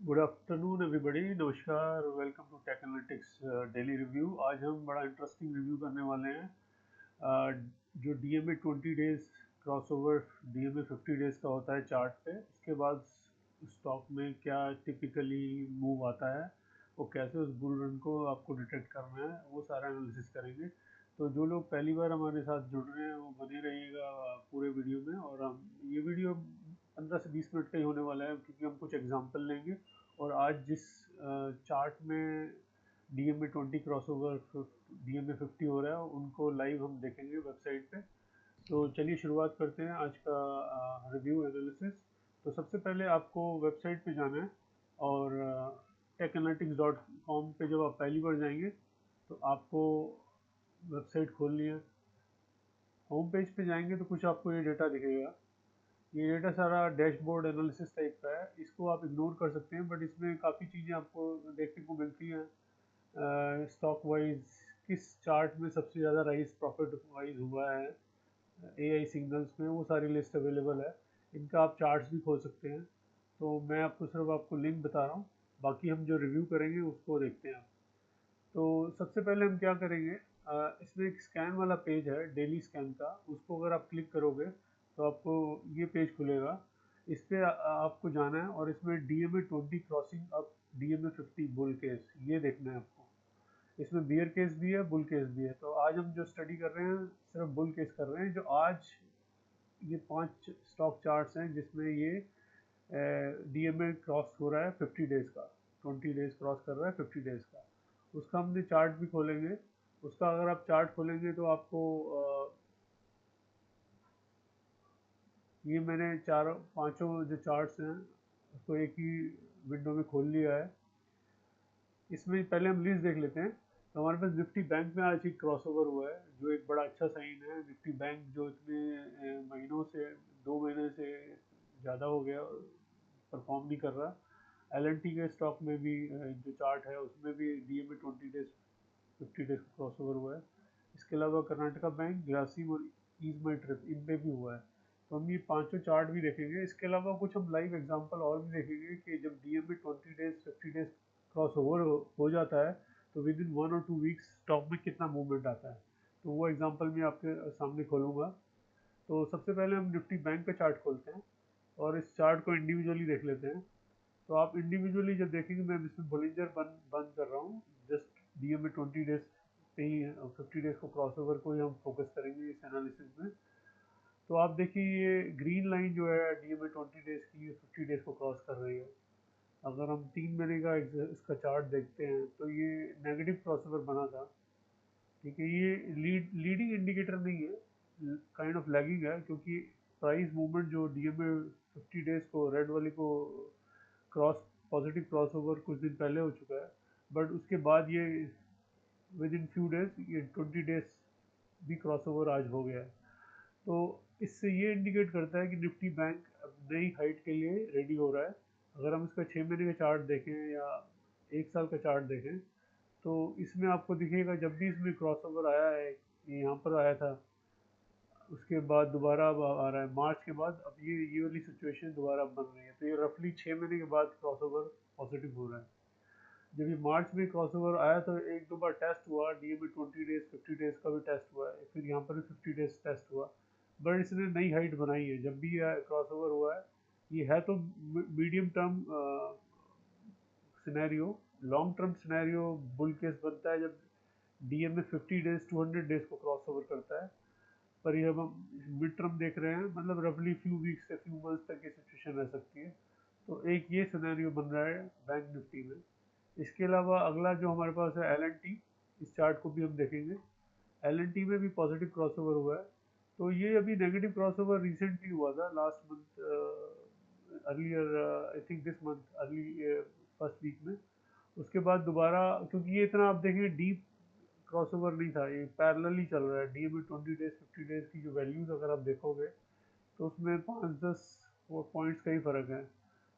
Good afternoon everybody, नमस्कार। Welcome to tech analytics daily review. आज हम बड़ा इंटरेस्टिंग रिव्यू करने वाले हैं। जो DMA 20 days crossover DMA 50 days का होता है चार्ट पे, उसके बाद स्टॉक में क्या टिपिकली मूव आता है, वो कैसे उस बुल रन को आपको डिटेक्ट करना है, वो सारा एनालिसिस करेंगे। तो जो लोग पहली बार हमारे साथ जुड़ रहे हैं वो बने रहिएगा पूरे वीडियो में। और हम ये वीडियो 15 से 20 मिनट का ही होने वाला है, क्योंकि हम कुछ एग्जांपल लेंगे। और आज जिस चार्ट में डीएमए 20 क्रॉसओवर डीएमए 50 हो रहा है, उनको लाइव हम देखेंगे वेबसाइट पे। तो चलिए शुरुआत करते हैं आज का रिव्यू एनालिसिस। तो सबसे पहले आपको वेबसाइट पे जाना है, और techanalytics.com पे जब आप पहली बार जाएंगे तो आपको वेबसाइट खोलनी है। होम पेज पे जाएंगे तो कुछ आपको ये डेटा दिखेगा। ये डेटा सारा डैशबोर्ड एनालिसिस टाइप का है, इसको आप इग्नोर कर सकते हैं, बट इसमें काफ़ी चीज़ें आपको देखने को मिलती हैं। स्टॉक वाइज किस चार्ट में सबसे ज़्यादा राइज प्रॉफिट वाइज हुआ है, एआई सिग्नल्स में वो सारी लिस्ट अवेलेबल है। इनका आप चार्ट्स भी खोल सकते हैं। तो मैं आपको सिर्फ आपको लिंक बता रहा हूँ, बाकी हम जो रिव्यू करेंगे उसको देखते हैं। तो सबसे पहले हम क्या करेंगे, इसमें एक स्कैन वाला पेज है डेली स्कैन का, उसको अगर आप क्लिक करोगे तो आपको ये पेज खुलेगा। इस पे आपको जाना है और इसमें DMA 20 crossing up DMA 50 bull case ये देखना है आपको। इसमें बियर केस भी है, बुल केस भी है। तो आज हम जो स्टडी कर रहे हैं सिर्फ बुल केस कर रहे हैं। जो आज ये 5 स्टॉक चार्ट्स हैं जिसमें ये डीएमए क्रॉस हो रहा है 50 डेज का, 20 डेज क्रॉस कर रहा है 50 डेज का, उसका हमने चार्ट भी खोलेंगे। उसका अगर आप चार्ट खोलेंगे तो आपको ये मैंने चारों पांचों जो चार्ट्स हैं उसको एक ही विंडो में खोल लिया है। इसमें पहले हम लिस्ट देख लेते हैं। तो हमारे पास निफ्टी बैंक में आज एक क्रॉसओवर हुआ है, जो एक बड़ा अच्छा साइन है। निफ्टी बैंक जो इतने महीनों से, 2 महीने से ज़्यादा हो गया परफॉर्म नहीं कर रहा। एल एन टी के स्टॉक में भी जो चार्ट है उसमें भी DMA 20 days 50 days cross over हुआ है। इसके अलावा कर्नाटका बैंक, ग्रासिम और ईज माई ट्रिप इन पे भी हुआ है। तो हम ये पांचों चार्ट भी देखेंगे। इसके अलावा कुछ हम लाइव एग्जांपल और भी देखेंगे कि जब DMA 20 days 50 days cross over हो जाता है तो विद इन 1 और 2 वीक्स स्टॉक में कितना मूवमेंट आता है। तो वो एग्जांपल मैं आपके सामने खोलूंगा। तो सबसे पहले हम निफ्टी बैंक का चार्ट खोलते हैं और इस चार्ट को इंडिविजुअली देख लेते हैं। तो आप इंडिविजुअली जब देखेंगे, मैं इसमें बोलिंजर बंद कर रहा हूँ। जस्ट डीएमए 20 डेज पे ही, 50 डेज को क्रॉसओवर को ही हम फोकस करेंगे इस एनालिसिस में। तो आप देखिए ये ग्रीन लाइन जो है डीएमए 20 डेज की, ये 50 डेज को क्रॉस कर रही है। अगर हम 3 महीने का इसका चार्ट देखते हैं तो ये नेगेटिव क्रॉसओवर बना था। ठीक है, ये लीडिंग इंडिकेटर नहीं है, काइंड ऑफ लैगिंग है, क्योंकि प्राइस मूवमेंट जो डीएमए 50 डेज को रेड वाली को क्रॉस पॉजिटिव क्रॉसओवर कुछ दिन पहले हो चुका है, बट उसके बाद ये विद इन फ्यू डेज ये 20 डेज भी क्रॉसओवर आज हो गया है। तो इससे ये इंडिकेट करता है कि निफ्टी बैंक अब नई हाइट के लिए रेडी हो रहा है। अगर हम इसका 6 महीने का चार्ट देखें या 1 साल का चार्ट देखें तो इसमें आपको दिखेगा जब भी इसमें क्रॉसओवर आया है, ये यहाँ पर आया था, उसके बाद दोबारा अब आ रहा है मार्च के बाद। अब ये वाली सिचुएशन दोबारा बन रही है। तो ये रफली 6 महीने के बाद क्रॉसओवर पॉजिटिव हो रहा है। जब ये मार्च में क्रॉसओवर आया तो एक दो बार टेस्ट हुआ, डीएमए 20 डेज 50 डेज का भी टेस्ट हुआ है, फिर यहाँ पर भी 50 डेज टेस्ट हुआ। बट इसने नई हाइट बनाई है जब भी क्रॉसओवर हुआ है। ये है तो medium term scenario. Long term scenario bull case बनता है जब डीएमए 50 डेज 200 डेज को क्रॉस ओवर करता है। पर ये हम मिड टर्म देख रहे हैं, मतलब रफली फ्यू वीक्स से फ्यू मंथ्स तक ये सिचुएशन रह सकती है। तो एक ये सिनेरियो बन रहा है बैंक निफ्टी में। इसके अलावा अगला जो हमारे पास है एल एन टी, इस चार्ट को भी हम देखेंगे। एल एन टी में भी पॉजिटिव क्रॉसओवर हुआ है। तो ये अभी नेगेटिव क्रॉसओवर रिसेंटली हुआ था last month, earlier I think this month early first week में। उसके बाद दोबारा, क्योंकि ये इतना आप देखेंगे डीप क्रॉसओवर नहीं था, ये पैरेलली चल रहा है। डीएमए 20 डेज 50 डेज की जो वैल्यूज अगर आप देखोगे तो उसमें 5-10 पॉइंट्स का ही फर्क है।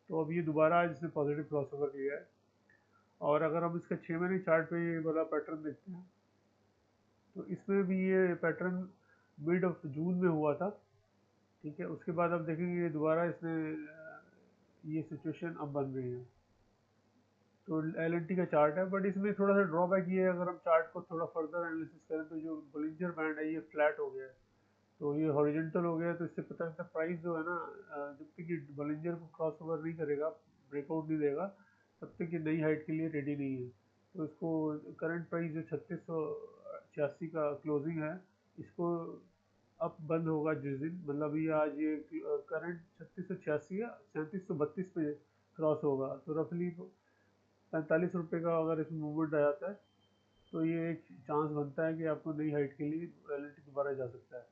तो अब ये दोबारा आज इसने पॉजिटिव क्रॉसओवर किया है। और अगर हम इसका 6 महीने चार्ट पे ये वाला पैटर्न देखते हैं तो इसमें भी ये पैटर्न मिड ऑफ जून में हुआ था। ठीक है, उसके बाद अब देखेंगे ये दोबारा इसने ये सिचुएशन अब बन रही है। तो LNT का चार्ट है, बट इसमें थोड़ा सा ड्रॉबैक ये है, अगर हम चार्ट को थोड़ा फर्दर एनालिसिस करें तो जो बोलिंजर बैंड है ये फ्लैट हो गया है, तो ये हॉरिजॉन्टल हो गया है, तो इससे पता लगता है प्राइस जो है ना, जब तक ये बोलिंजर को क्रॉस ओवर नहीं करेगा, ब्रेकआउट नहीं देगा, तब तक ये नई हाइट के लिए रेडी नहीं है। तो इसको करंट प्राइस जो 3686 का क्लोजिंग है, इसको अब बंद होगा जिस दिन, मतलब ये आज ये करंट 3686 या 3732 पे क्रॉस होगा, तो रफली 45 रुपये का अगर इसमें मूवमेंट आ जाता है, तो ये एक चांस बनता है कि आपको नई हाइट के लिए रियलिटी दोबारा जा सकता है।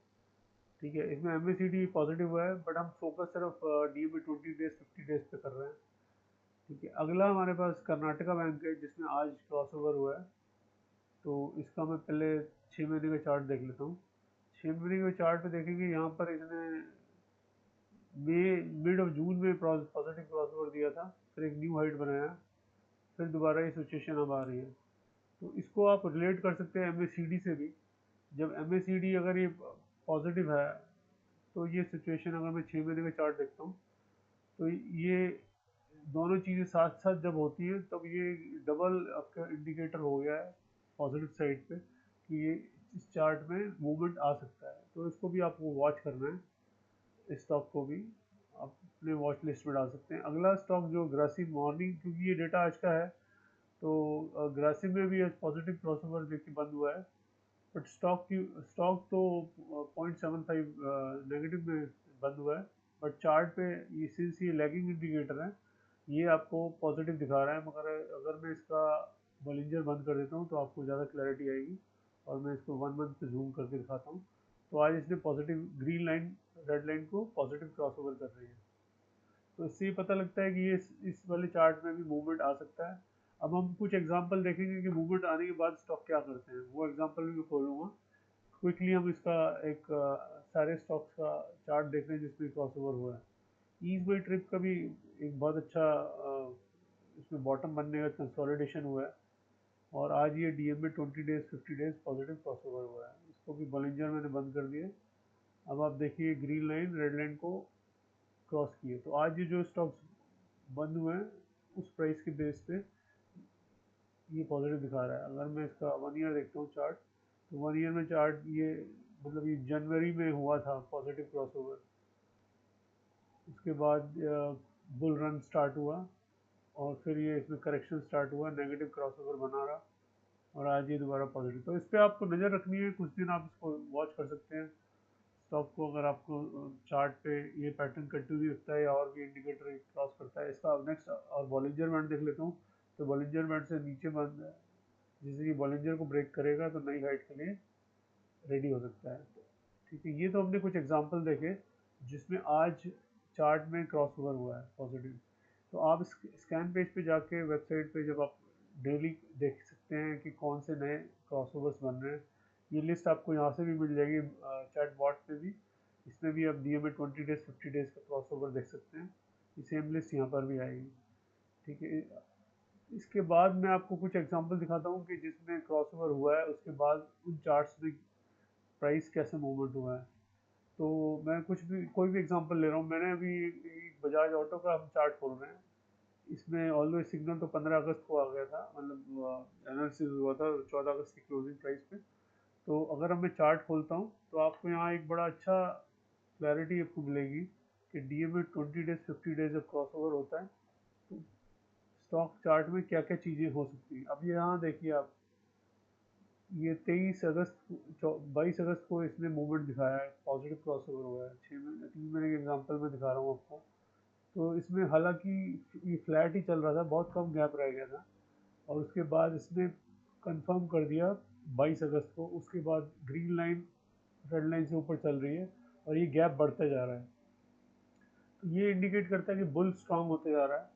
ठीक है, इसमें MACD पॉजिटिव हुआ है, बट हम फोकस सिर्फ DMA 20 डेज 50 डेज पे कर रहे हैं। ठीक है, अगला हमारे पास कर्नाटका बैंक है जिसमें आज क्रॉस ओवर हुआ है, तो इसका मैं पहले 6 महीने का चार्ट देख लेता हूँ। 6 महीने के चार्ट पे देखेंगे, यहाँ पर इसने मई मिड ऑफ जून में पॉजिटिव क्रॉस ओवर दिया था, फिर एक न्यू हाइट बनाया, फिर दोबारा ये सिचुएशन अब आ रही है। तो इसको आप रिलेट कर सकते हैं MACD से भी। जब MACD अगर ये पॉजिटिव है, तो ये सिचुएशन अगर मैं 6 महीने का चार्ट देखता हूँ, तो ये दोनों चीज़ें साथ साथ जब होती हैं, तब ये डबल आपका इंडिकेटर हो गया है पॉजिटिव साइड पे, कि ये इस चार्ट में मूवमेंट आ सकता है। तो इसको भी आपको वॉच करना है, इस स्टॉक को भी आप अपने वॉच लिस्ट में डाल सकते हैं। अगला स्टॉक जो ग्रासिम मॉर्निंग, क्योंकि ये डेटा आज का है, तो ग्रासिम में भी आज पॉजिटिव क्रॉसओवर देखिए बंद हुआ है, बट स्टॉक तो 0.75 नेगेटिव में बंद हुआ है, बट चार्ट पे ये सिंस ये लैगिंग इंडिकेटर है, ये आपको पॉजिटिव दिखा रहा है, मगर अगर मैं इसका बॉलिंजर बंद कर देता हूँ तो आपको ज़्यादा क्लैरिटी आएगी, और मैं इसको 1 मंथ पे जूम करके दिखाता हूँ। तो आज इसने positive green line red line को पॉजिटिव क्रॉसओवर कर रही है, तो इससे ये पता लगता है कि ये इस वाले चार्ट में भी मूवमेंट आ सकता है। अब हम कुछ एग्जांपल देखेंगे कि मूवमेंट आने के बाद स्टॉक क्या करते हैं, वो एग्जांपल भी मैं खोलूँगा। क्विकली हम इसका एक सारे स्टॉक्स का चार्ट देख रहे हैं जिसमें क्रॉसओवर हुआ है। ईज बाई ट्रिप का भी एक बहुत अच्छा इसमें बॉटम बनने का कंसोलिडेशन हुआ है, और आज ये DMA 20 days 50 days positive crossover हुआ है, इसको भी बॉलिंजर मैंने बंद कर दिया। अब आप देखिए ग्रीन लाइन रेड लाइन को क्रॉस किए, तो आज ये जो स्टॉक्स बंद हुए हैं उस प्राइस के बेस पे ये पॉजिटिव दिखा रहा है। अगर मैं इसका 1 ईयर देखता हूँ चार्ट, तो 1 ईयर में चार्ट ये मतलब ये जनवरी में हुआ था पॉजिटिव क्रॉसओवर, उसके बाद बुल रन स्टार्ट हुआ, और फिर ये इसमें करेक्शन स्टार्ट हुआ, नेगेटिव क्रॉसओवर बना रहा, और आज ये दोबारा पॉजिटिव। तो इस पर आपको नज़र रखनी है, कुछ दिन आप इसको वॉच कर सकते हैं स्टॉक को, अगर आपको चार्ट पे ये पैटर्न कंटिन्यू दिखता है या और भी इंडिकेटर क्रॉस करता है। इसका नेक्स्ट और बॉलिंजर बैंड देख लेता हूँ, तो बॉलिंजर बैंड से नीचे बंद है, जैसे कि बॉलिंजर को ब्रेक करेगा तो नई हाइट के लिए रेडी हो सकता है। ठीक है, ये तो हमने कुछ एग्जांपल देखे जिसमें आज चार्ट में क्रॉस ओवर हुआ है पॉजिटिव। तो आप स्कैन पेज पे जाके वेबसाइट पे जब आप डेली देख सकते हैं कि कौन से नए क्रॉस ओवर्स बन रहे हैं, ये लिस्ट आपको यहाँ से भी मिल जाएगी, चैट बॉट पे भी। इसमें भी आप DMA 20 डेज 50 डेज का क्रॉस ओवर देख सकते हैं, ये सेम लिस्ट यहाँ पर भी आएगी। ठीक है, इसके बाद मैं आपको कुछ एग्जांपल दिखाता हूँ कि जिसमें क्रॉसओवर हुआ है, उसके बाद उन चार्ट्स में प्राइस कैसे मूवमेंट हुआ है। तो मैं कुछ भी कोई भी एग्जांपल ले रहा हूँ, मैंने अभी बजाज ऑटो का हम चार्ट खोल रहे हैं, इसमें ऑलवेज सिग्नल तो 15 अगस्त को आ गया था, मतलब एनालिसिस हुआ था 14 अगस्त की क्लोजिंग प्राइस पे। तो अगर मैं चार्ट खोलता हूँ तो आपको यहाँ एक बड़ा अच्छा क्लैरिटी आपको मिलेगी कि DMA 20 डेज 50 डेज जब क्रॉस ओवर होता है, तो स्टॉक चार्ट में क्या क्या चीज़ें हो सकती हैं। अब ये यहाँ देखिए आप, ये 22 अगस्त को इसने मूवमेंट दिखाया है, पॉजिटिव क्रॉस ओवर हुआ है, 6 महीने 3 महीने के एग्जांपल में दिखा रहा हूँ आपको। तो इसमें हालांकि ये फ्लैट ही चल रहा था, बहुत कम गैप रह गया था, और उसके बाद इसने कंफर्म कर दिया 22 अगस्त को, उसके बाद ग्रीन लाइन रेड लाइन से ऊपर चल रही है, और ये गैप बढ़ता जा रहा है, तो ये इंडिकेट करता है कि बुल स्ट्रांग होते जा रहा है,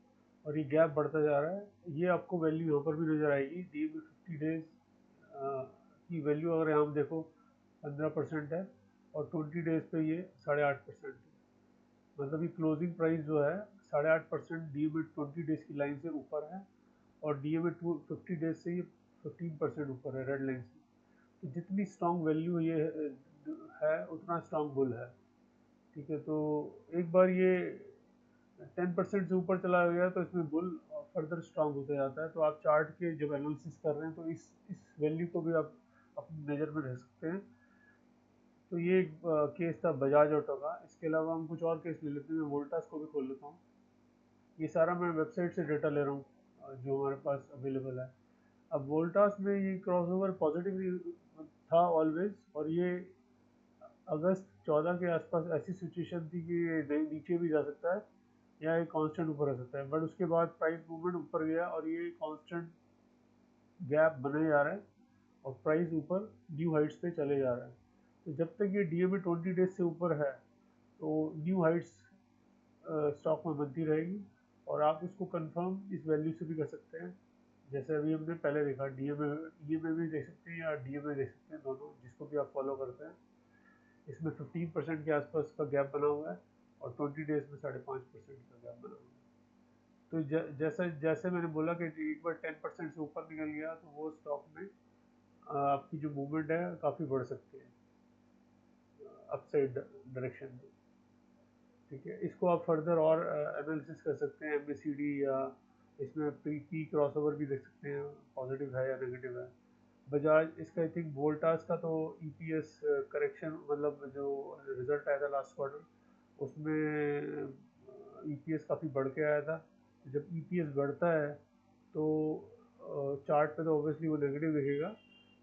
और ये गैप बढ़ता जा रहा है। ये आपको वैल्यू यहाँ पर भी नज़र आएगी, DMA 50 डेज की वैल्यू अगर यहाँ देखो 15% है, और 20 डेज पे ये 8.5% है, मतलब ये क्लोजिंग प्राइस जो है 8.5% DMA 20 डेज की लाइन से ऊपर है, और DMA 50 डेज से ये 15% ऊपर है रेड लाइन से। तो जितनी स्ट्रांग वैल्यू ये है उतना स्ट्रांग बुल है। ठीक है, तो एक बार ये 10% से ऊपर चला गया तो इसमें बुल फर्दर स्ट्रांग होता जाता है। तो आप चार्ट के जब एनालिसिस कर रहे हैं तो इस वैल्यू को भी आप अपनी नज़र में रख सकते हैं। तो ये एक केस था बजाज ऑटो का। इसके अलावा हम कुछ और केस ले लेते हैं। मैं वोल्टास को भी खोल लेता हूँ। ये सारा मैं वेबसाइट से डेटा ले रहा हूँ जो हमारे पास अवेलेबल है। अब वोल्टास में ये क्रॉसओवर पॉजिटिव था ऑलवेज, और ये अगस्त 14 के आसपास ऐसी सिचुएशन थी कि ये नीचे भी जा सकता है या ये कांस्टेंट ऊपर आ सकता है। बट उसके बाद प्राइस मूवमेंट ऊपर गया और ये कांस्टेंट गैप बने जा रहा है और प्राइस ऊपर न्यू हाइट्स पे चले जा रहा है। तो जब तक ये डीएमए 20 डेज से ऊपर है तो न्यू हाइट्स स्टॉक में बनती रहेगी, और आप उसको कंफर्म इस वैल्यू से भी कर सकते हैं। जैसे अभी हमने पहले देखा डीएमए, ईएमए भी देख सकते हैं या डीएमए देख सकते हैं, दोनों जिसको भी आप फॉलो करते हैं। इसमें 15% के आसपास का गैप बना हुआ है और 20 डेज में 5.5% का गैप बना हुआ है। तो जैसा जैसे मैंने बोला कि एक बार 10% से ऊपर निकल गया तो वो स्टॉक में आपकी जो मूवमेंट है काफ़ी बढ़ सकती है अपसाइड डायरेक्शन में। ठीक है, इसको आप फर्दर और एनालिसिस कर सकते हैं एमएसीडी, या इसमें पी क्रॉसओवर भी देख सकते हैं पॉजिटिव है या नेगेटिव है। बजाज इसका आई थिंक वोल्टास का तो ईपीएस करेक्शन, मतलब जो रिजल्ट आया था लास्ट क्वार्टर उसमें ईपीएस काफ़ी बढ़ के आया था। जब ईपीएस बढ़ता है तो चार्ट पे तो ऑब्वियसली वो नेगेटिव दिखेगा,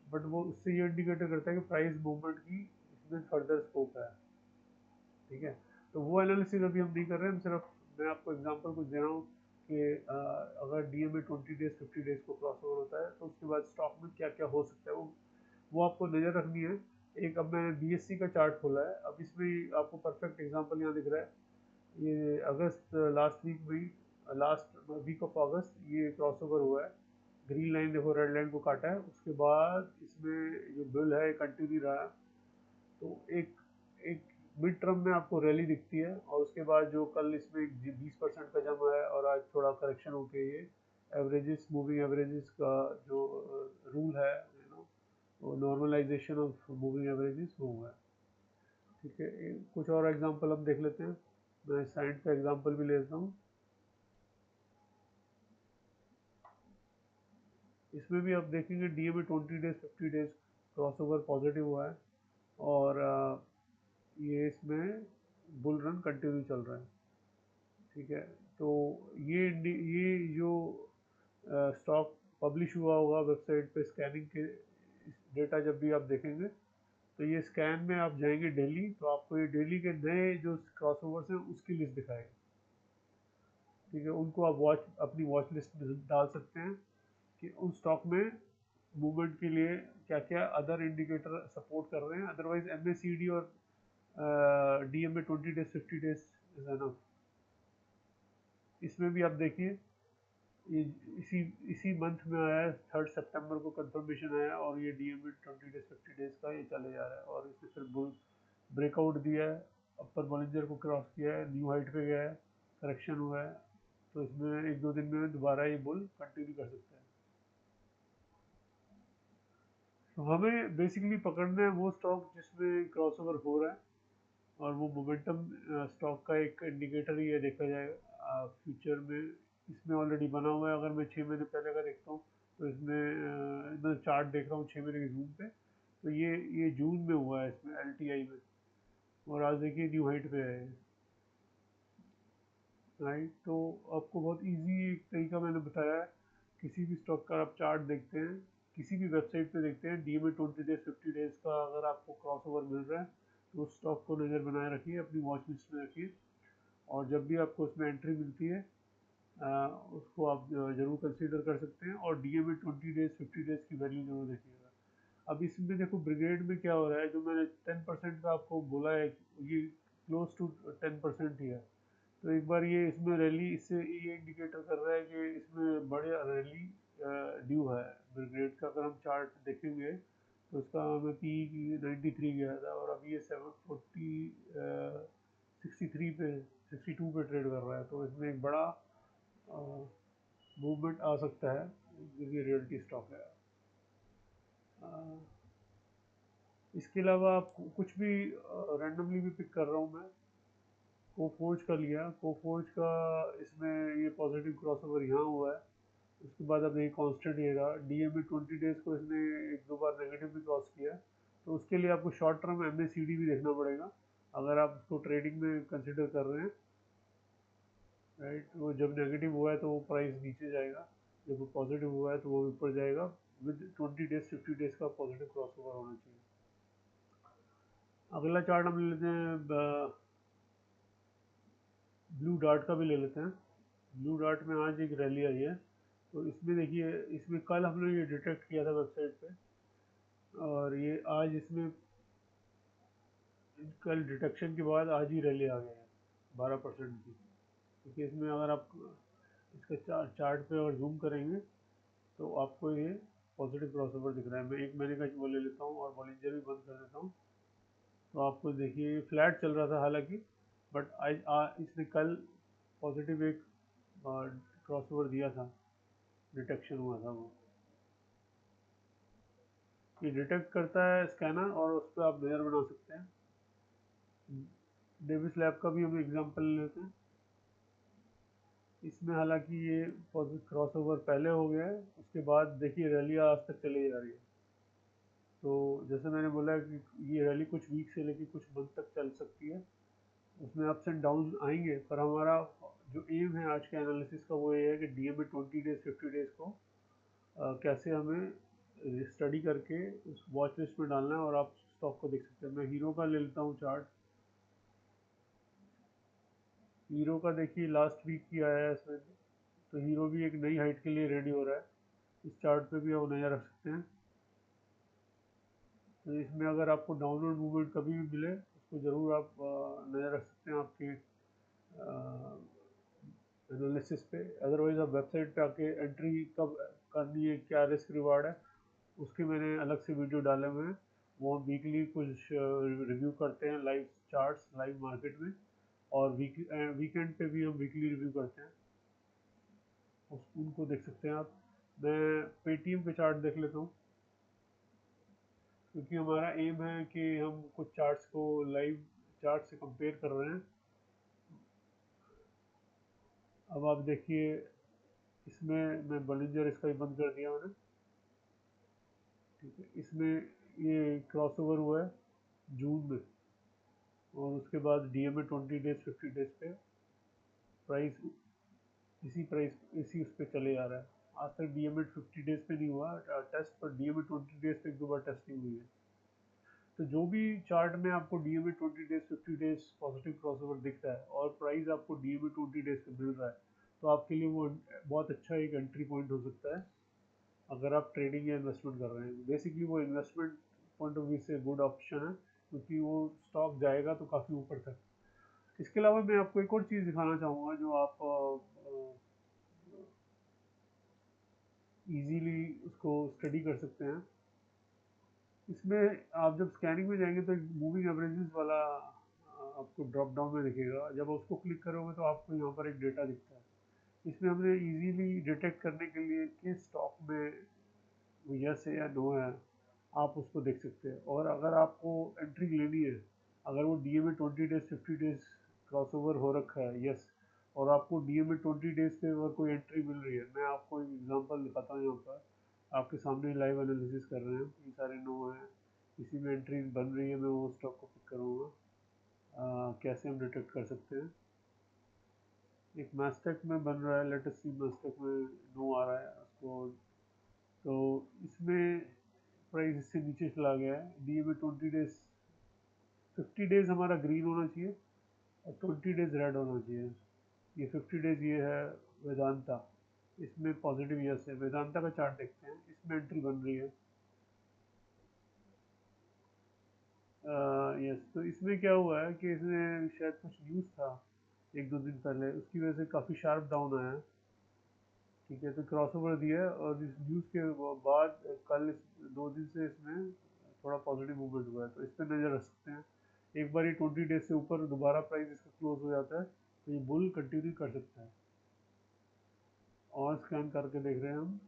बट वो उससे ये इंडिकेटर करता है कि प्राइस मूवमेंट की इसमें फर्दर स्कोप है। ठीक है, तो वो एनालिसिस अभी हम नहीं कर रहे हैं। हम सिर्फ मैं आपको एग्जांपल कुछ दे रहा हूँ कि अगर डीएमए 20 डेज 50 डेज को क्रॉस ओवर होता है तो उसके बाद स्टॉक में क्या क्या हो सकता है वो आपको नज़र रखनी है। एक अब मैंने बीएससी का चार्ट खोला है। अब इसमें आपको परफेक्ट एग्जांपल यहाँ दिख रहा है। ये अगस्त लास्ट वीक में, लास्ट वीक ऑफ अगस्त ये क्रॉस ओवर हुआ है। ग्रीन लाइन देखो रेड लाइन को काटा है, उसके बाद इसमें जो बिल है कंटिन्यू रहा है। तो एक एक मिड टर्म में आपको रैली दिखती है, और उसके बाद जो कल इसमें 20% का जमा है और आज थोड़ा करेक्शन होके ये एवरेजेस, मूविंग एवरेजेस का जो रूल है, वो नॉर्मलाइजेशन ऑफ मूविंग एवरेजेस वो हुआ है। ठीक है, कुछ और एग्जांपल हम देख लेते हैं। मैं साइंट का एग्जांपल भी लेता हूँ। इसमें भी आप देखेंगे DMA 20 days 50 days crossover positive हुआ है, और ये इसमें बुल रन कंटिन्यू चल रहा है। ठीक है, तो ये जो स्टॉक पब्लिश हुआ होगा वेबसाइट पे स्कैनिंग के डेटा, जब भी आप देखेंगे तो ये स्कैन में आप जाएंगे डेली, तो आपको ये डेली के नए जो क्रॉसओवर्स हैं उसकी लिस्ट दिखाएगा। ठीक है, उनको आप अपनी वॉच लिस्ट में डाल सकते हैं कि उन स्टॉक में मूवमेंट के लिए क्या क्या अदर इंडिकेटर सपोर्ट कर रहे हैं। अदरवाइज एमएसीडी और DMA 20 days 50 days is enough. इसमें भी आप देखिए ये इसी इसी मंथ में आया है, 3 सितंबर को कंफर्मेशन आया, और ये डीएमए 20 डेज 50 डेज का ये चले जा रहा है, और इसने फिर बुल ब्रेकआउट दिया है, अपर बॉलिंजर को क्रॉस किया है, न्यू हाइट पे गया है, करेक्शन हुआ है। तो इसमें एक दो दिन में दोबारा ये बुल कंटिन्यू कर सकता है। तो हमें बेसिकली पकड़ना है वो स्टॉक जिसमें क्रॉसओवर हो रहा है, और वो मोमेंटम स्टॉक का एक इंडिकेटर ही है देखा जाएगा फ्यूचर में। इसमें ऑलरेडी बना हुआ है। अगर मैं 6 महीने पहले का देखता हूँ तो इसमें मैं चार्ट देख रहा हूँ 6 महीने के जून पे, तो ये जून में हुआ है इसमें एलटीआई में, और आज देखिए न्यू हाइट पे है। राइट, तो आपको बहुत इजी एक तरीका मैंने बताया है। किसी भी स्टॉक का आप चार्ट देखते हैं, किसी भी वेबसाइट पे देखते हैं, डीएमए 20 डेज 50 डेज का अगर आपको क्रॉस ओवर मिल रहा है तो उस स्टॉक को नज़र बनाए रखिए, अपनी वॉच लिस्ट में रखिए, और जब भी आपको उसमें एंट्री मिलती है उसको आप ज़रूर कंसीडर कर सकते हैं, और डीएमए 20 डेज 50 डेज की वैल्यू जरूर देखिएगा। अब इसमें देखो ब्रिगेड में क्या हो रहा है, जो मैंने 10% का आपको बोला है, ये क्लोज टू 10% ही है। तो एक बार ये इसमें रैली, इससे ये इंडिकेटर कर रहा है कि इसमें बड़े रैली ड्यू है ब्रिगेड का। अगर हम चार्ट देखेंगे तो उसका हमें पी 93 गया था, और अभी ये 740 63 पे 62 पे ट्रेड कर रहा है। तो इसमें एक बड़ा मूवमेंट आ सकता है, क्योंकि रियल्टी स्टॉक है। अ, इसके अलावा आप कुछ भी रैंडमली भी पिक कर रहा हूँ मैं। कोफोर्ज का लिया, कोफोर्ज का इसमें ये पॉजिटिव क्रॉसओवर यहाँ हुआ है। उसके बाद अब ये कांस्टेंट ये रहा। डीएमए 20 डेज को इसने एक दो बार नेगेटिव भी क्रॉस किया, तो उसके लिए आपको शॉर्ट टर्म एमएसीडी भी देखना पड़ेगा अगर आप उसको ट्रेडिंग में कंसिडर कर रहे हैं, राइट। वो जब नेगेटिव हुआ है तो वो प्राइस नीचे जाएगा, जब वो पॉजिटिव हुआ है तो वो ऊपर जाएगा। विद 20 डेज 50 डेज का पॉजिटिव क्रॉसओवर होना चाहिए। अगला चार्ट हम ले लेते हैं, ब्लू डार्ट का भी ले लेते हैं। ब्लू डार्ट में आज एक रैली आई है, तो इसमें देखिए, इसमें कल हमने ये डिटेक्ट किया था वेबसाइट पे, और ये आज इसमें कल डिटेक्शन के बाद आज ही रैली आ गया है 12% की। क्योंकि इसमें अगर आप इसका चार्ट पे अगर जूम करेंगे तो आपको ये पॉजिटिव क्रॉसओवर दिख रहा है। मैं एक महीने का वो ले लेता हूँ और बॉलिंजर भी बंद कर देता हूँ, तो आपको देखिए फ्लैट चल रहा था हालांकि, बट आज इसने कल पॉजिटिव एक क्रॉसओवर दिया था, डिटेक्शन हुआ था वो। ये डिटेक्ट करता है स्कैनर और उस पर आप लेयर बना सकते हैं। डेविस लैब का भी हम एग्जांपल लेते हैं। इसमें हालांकि ये क्रॉसओवर पहले हो गया है, उसके बाद देखिए रैली आज तक चली जा रही है। तो जैसे मैंने बोला कि ये रैली कुछ वीक से लेकर कुछ मंथ तक चल सकती है, उसमें अप्स एंड डाउन आएंगे, पर हमारा जो एम है आज के एनालिसिस का वो ये है कि डीएमए 20 डेज 50 डेज को कैसे हमें स्टडी करके उस वॉच लिस्ट में डालना है, और आप स्टॉक को देख सकते हैं। मैं हीरो का ले लेता हूँ चार्ट। हीरो का देखिए लास्ट वीक की आया है इसमें, तो हीरो भी एक नई हाइट के लिए रेडी हो रहा है। इस चार्ट पे भी आप नज़र रख सकते हैं। तो इसमें अगर आपको डाउनवर्ड मूवमेंट कभी भी मिले, उसको ज़रूर आप नज़र रख सकते हैं आपके एनालिसिस पे। अदरवाइज आप वेबसाइट पे आके एंट्री कब करनी है, क्या रिस्क रिवार्ड है, उसके मैंने अलग से वीडियो डाले हुए हैं। वो वीकली कुछ रिव्यू करते हैं लाइव चार्ट्स लाइव मार्केट में, और वीकेंड पे भी हम वीकली रिव्यू करते हैं, उनको देख सकते हैं आप। मैं पेटीएम पे चार्ट देख लेता हूँ, क्योंकि हमारा एम है कि हम कुछ चार्ट्स को लाइव चार्ट से कंपेयर कर रहे हैं। अब आप देखिए, इसमें मैं बॉलिंजर इसका ही बंद कर दिया मैंने, ठीक है। इसमें ये क्रॉसओवर हुआ है जून में, और उसके बाद डीएमए 20 डेज 50 डेज पे प्राइस इसी उस पे चले जा रहा है। आज तक डीएमए 50 डेज पे नहीं हुआ टेस्ट, पर डीएमए 20 डेज पे एक दो बार टेस्टिंग हुई है। तो जो भी चार्ट में आपको DMA 20 days 50 days positive crossover दिखता है और प्राइस आपको डीएमए 20 डेज पे मिल रहा है, तो आपके लिए वो बहुत अच्छा एक एंट्री पॉइंट हो सकता है अगर आप ट्रेडिंग या इन्वेस्टमेंट कर रहे हैं। बेसिकली वो इन्वेस्टमेंट पॉइंट ऑफ व्यू से गुड ऑप्शन है, क्योंकि वो स्टॉक जाएगा तो काफ़ी ऊपर तक। इसके अलावा मैं आपको एक और चीज़ दिखाना चाहूँगा जो आप इजीली उसको स्टडी कर सकते हैं। इसमें आप जब स्कैनिंग में जाएंगे तो एक मूविंग एवरेजेस वाला आपको ड्रॉप डाउन में दिखेगा। जब उसको क्लिक करोगे तो आपको यहाँ पर एक डेटा दिखता है। इसमें हमने इजीली डिटेक्ट करने के लिए किस स्टॉक में यस है या नो है, आप उसको देख सकते हैं। और अगर आपको एंट्री लेनी है, अगर वो डीएमए 20 डेज 50 डेज क्रॉसओवर हो रखा है यस, और आपको डीएमए 20 डेज पे अगर कोई एंट्री मिल रही है, मैं आपको एक एग्जांपल दिखाता हूँ यहाँ पर, आपके सामने लाइव एनालिसिस कर रहे हैं, ये सारे नो हैं, इसी में एंट्री बन रही है, मैं वो स्टॉक को पिक करूँगा। कैसे हम डिटेक्ट कर सकते हैं, एक मैस्टेक में बन रहा है, लेटेस्ट सी मैस्टेक में नो आ रहा है उसको, तो इसमें प्राइस इससे नीचे चला गया है। डीएमए 20 डेज 50 डेज हमारा ग्रीन होना चाहिए और 20 डेज रेड होना चाहिए। ये 50 डेज ये है वेदांता, इसमें पॉजिटिव यस है। वेदांता का चार्ट देखते हैं, इसमें एंट्री बन रही है यस। तो इसमें क्या हुआ है कि इसमें शायद कुछ न्यूज़ था एक दो दिन पहले, उसकी वजह से काफ़ी शार्प डाउन आया है, ठीक है। तो क्रॉसओवर दिया है, और इस न्यूज़ के बाद कल इस 2 दिन से इसमें थोड़ा पॉजिटिव मूवमेंट हुआ है, तो इस पर नज़र रख सकते हैं। एक बार ये 20 डेज से ऊपर दोबारा प्राइस इसका क्लोज हो जाता है तो ये बुल कंटिन्यू कर सकता है। और स्कैन करके देख रहे हैं हम,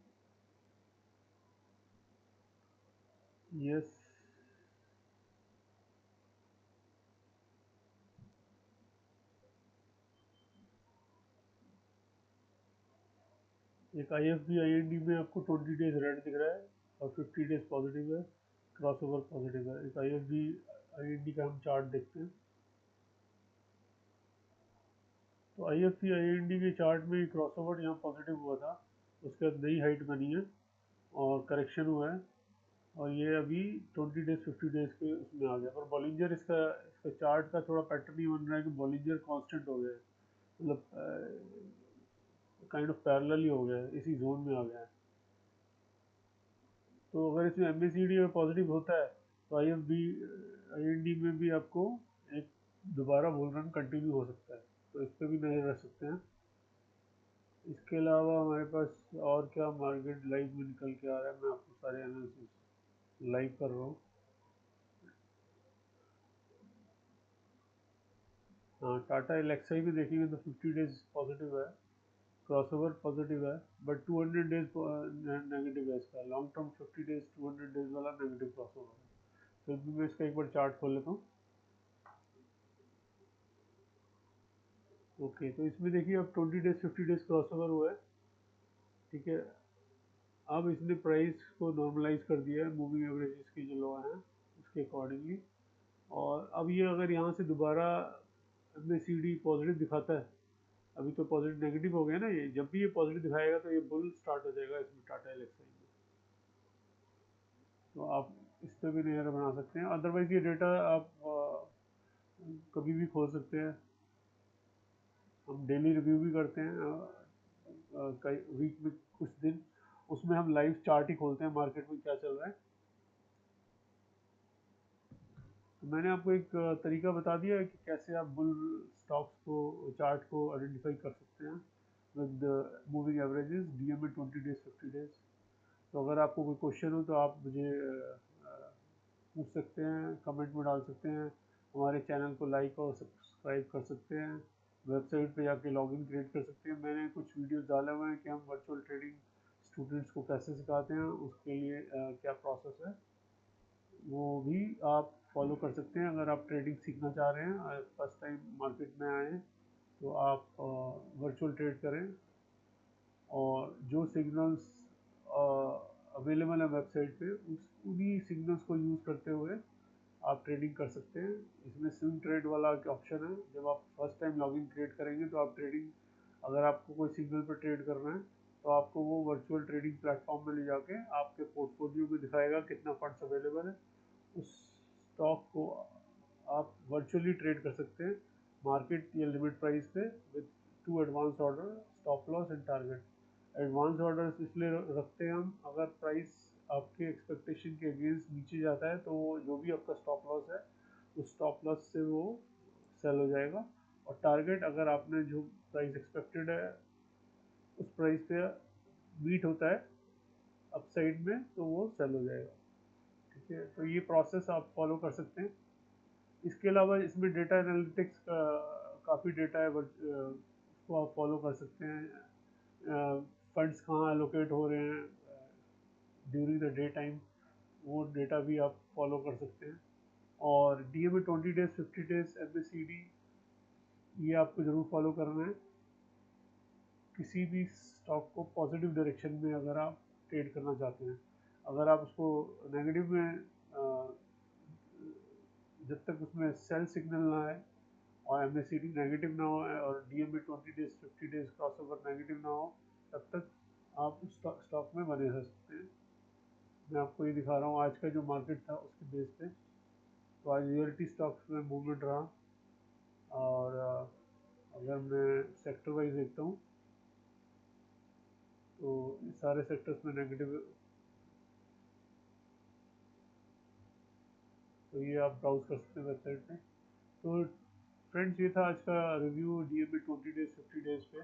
यस एक IFB IND में आपको 20 डेज रेड दिख रहा है और 50 डेज पॉजिटिव है, क्रॉसओवर पॉजिटिव है। एक IFB IND का हम चार्ट देखते हैं। तो IFB IND के चार्ट में क्रॉसओवर यहाँ पॉजिटिव हुआ था, उसके बाद नई हाइट बनी है और करेक्शन हुआ है, और ये अभी 20 डेज 50 डेज के उसमें आ गया। पर बॉलिंजर इसका इसका चार्ट का थोड़ा पैटर्न ही बन रहा है कि बॉलिंजर कांस्टेंट हो गया है, मतलब काइंड ऑफ पैरेलल ही हो गया है, इसी जोन में आ गया है। तो अगर इसमें MACD में पॉजिटिव होता है तो IFB IND में भी आपको एक दोबारा बुल रन कंटिन्यू हो सकता है, तो इस पर भी नजर रख सकते हैं। इसके अलावा हमारे पास और क्या मार्केट लाइव में निकल के आ रहा है, मैं आपको सारे एनालिसिस लाइव कर रहा हूँ। हाँ, टाटा एलेक्साई भी देखेंगे तो 50 डेज पॉजिटिव है, क्रॉसओवर पॉजिटिव है, बट 200 डेज नेगेटिव है इसका। लॉन्ग टर्म 50 डेज 200 डेज वाला नेगेटिव क्रॉसओवर है। तो मैं इसका एक बार चार्ट खोल लेता हूँ। ओके, तो इसमें देखिए अब 20 डेज 50 डेज क्रॉसओवर हुआ है, ठीक है। अब इसने प्राइस को नॉर्मलाइज कर दिया है मूविंग एवरेजेस की जो लो है उसके अकॉर्डिंगली, और अब ये अगर यहाँ से दोबारा MACD पॉजिटिव दिखाता है, अभी तो पॉजिटिव नेगेटिव हो गया ना, ये जब भी ये पॉजिटिव दिखाएगा तो ये बुल स्टार्ट हो जाएगा इसमें टाटा एलेक्साई में। तो आप इस पर भी नज़र बना सकते हैं, अदरवाइज ये डेटा आप कभी भी खोल सकते हैं। हम डेली रिव्यू भी करते हैं, कई वीक में कुछ दिन, उसमें हम लाइव चार्ट ही खोलते हैं मार्केट में क्या चल रहा है। तो मैंने आपको एक तरीका बता दिया है कि कैसे आप बुल स्टॉक्स को चार्ट को आइडेंटिफाई कर सकते हैं with moving averages DMA 20 days 50 days. तो अगर आपको कोई क्वेश्चन हो तो आप मुझे पूछ सकते हैं, कमेंट में डाल सकते हैं, हमारे चैनल को लाइक और सब्सक्राइब कर सकते हैं, वेबसाइट पे जाके लॉगिन क्रिएट कर सकते हैं। मैंने कुछ वीडियोस डाले हुए हैं कि हम वर्चुअल ट्रेडिंग स्टूडेंट्स को कैसे सिखाते हैं, उसके लिए क्या प्रोसेस है, वो भी आप फॉलो कर सकते हैं। अगर आप ट्रेडिंग सीखना चाह रहे हैं, फर्स्ट टाइम मार्केट में आए हैं, तो आप वर्चुअल ट्रेड करें, और जो सिग्नल्स अवेलेबल है वेबसाइट पे उन्हीं सिग्नल्स को यूज़ करते हुए आप ट्रेडिंग कर सकते हैं। इसमें स्विंग ट्रेड वाला ऑप्शन है, जब आप फर्स्ट टाइम लॉगिन क्रिएट करेंगे तो आप ट्रेडिंग, अगर आपको कोई सिग्नल पर ट्रेड करना है तो आपको वो वर्चुअल ट्रेडिंग प्लेटफॉर्म में ले जाके आपके पोर्टफोलियो में दिखाएगा कितना फंड्स अवेलेबल है, उस स्टॉक को आप वर्चुअली ट्रेड कर सकते हैं मार्केट या लिमिट प्राइस पे with 2 advance order, stop loss and target. Advance order इसलिए रखते हैं हम, अगर प्राइस आपके एक्सपेक्टेशन के अगेंस्ट नीचे जाता है तो वो जो भी आपका स्टॉप लॉस है उस स्टॉप लॉस से वो सेल हो जाएगा, और टारगेट अगर आपने जो प्राइस एक्सपेक्टेड है उस प्राइस पे मीट होता है अपसाइड में तो वो सेल हो जाएगा, ठीक है। तो ये प्रोसेस आप फॉलो कर सकते हैं। इसके अलावा इसमें डेटा एनालिटिक्स का काफ़ी डेटा है, उसको आप फॉलो कर सकते हैं। फंड्स कहाँ एलोकेट हो रहे हैं ड्यूरिंग द डे टाइम, वो डेटा भी आप फॉलो कर सकते हैं। और DMA 20 डेज 50 डेज MACD ये आपको ज़रूर फॉलो करना है किसी भी स्टॉक को पॉजिटिव डायरेक्शन में अगर आप ट्रेड करना चाहते हैं। अगर आप उसको नेगेटिव में जब तक उसमें सेल सिग्नल ना आए और MACD नेगेटिव ना हो और DMA 20 days 50 days crossover negative ना हो, तब तक आप उस स्टॉक में बने रह सकते हैं। मैं आपको ये दिखा रहा हूँ आज का जो मार्केट था उसके बेस पे। तो आज रियलिटी स्टॉक्स में मूवमेंट रहा, और अगर मैं सेक्टर वाइज देखता हूँ तो सारे सेक्टर्स में नेगेटिव, तो ये आप ब्राउज कर सकते हैं वेबसाइट पे। तो फ्रेंड्स, ये था आज का रिव्यू DMA 20 डेज 50 डेज पे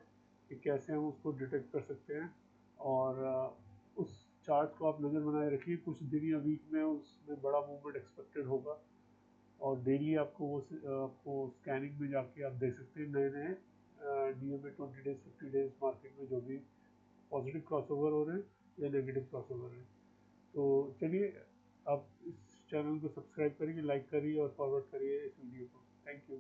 कि कैसे हम उसको डिटेक्ट कर सकते हैं, और उस चार्ट को आप नज़र बनाए रखिए, कुछ दिन या वीक में उसमें बड़ा मूवमेंट एक्सपेक्टेड होगा, और डेली आपको वो आपको स्कैनिंग में जाके आप देख सकते हैं नए नए DMA 20 डेज 50 डेज मार्केट में जो भी पॉजिटिव क्रॉसओवर हो रहे हैं या नेगेटिव क्रॉसओवर है। तो चलिए, आप इस चैनल को सब्सक्राइब करिए, लाइक करिए और फॉरवर्ड करिए इस वीडियो को। Thank you.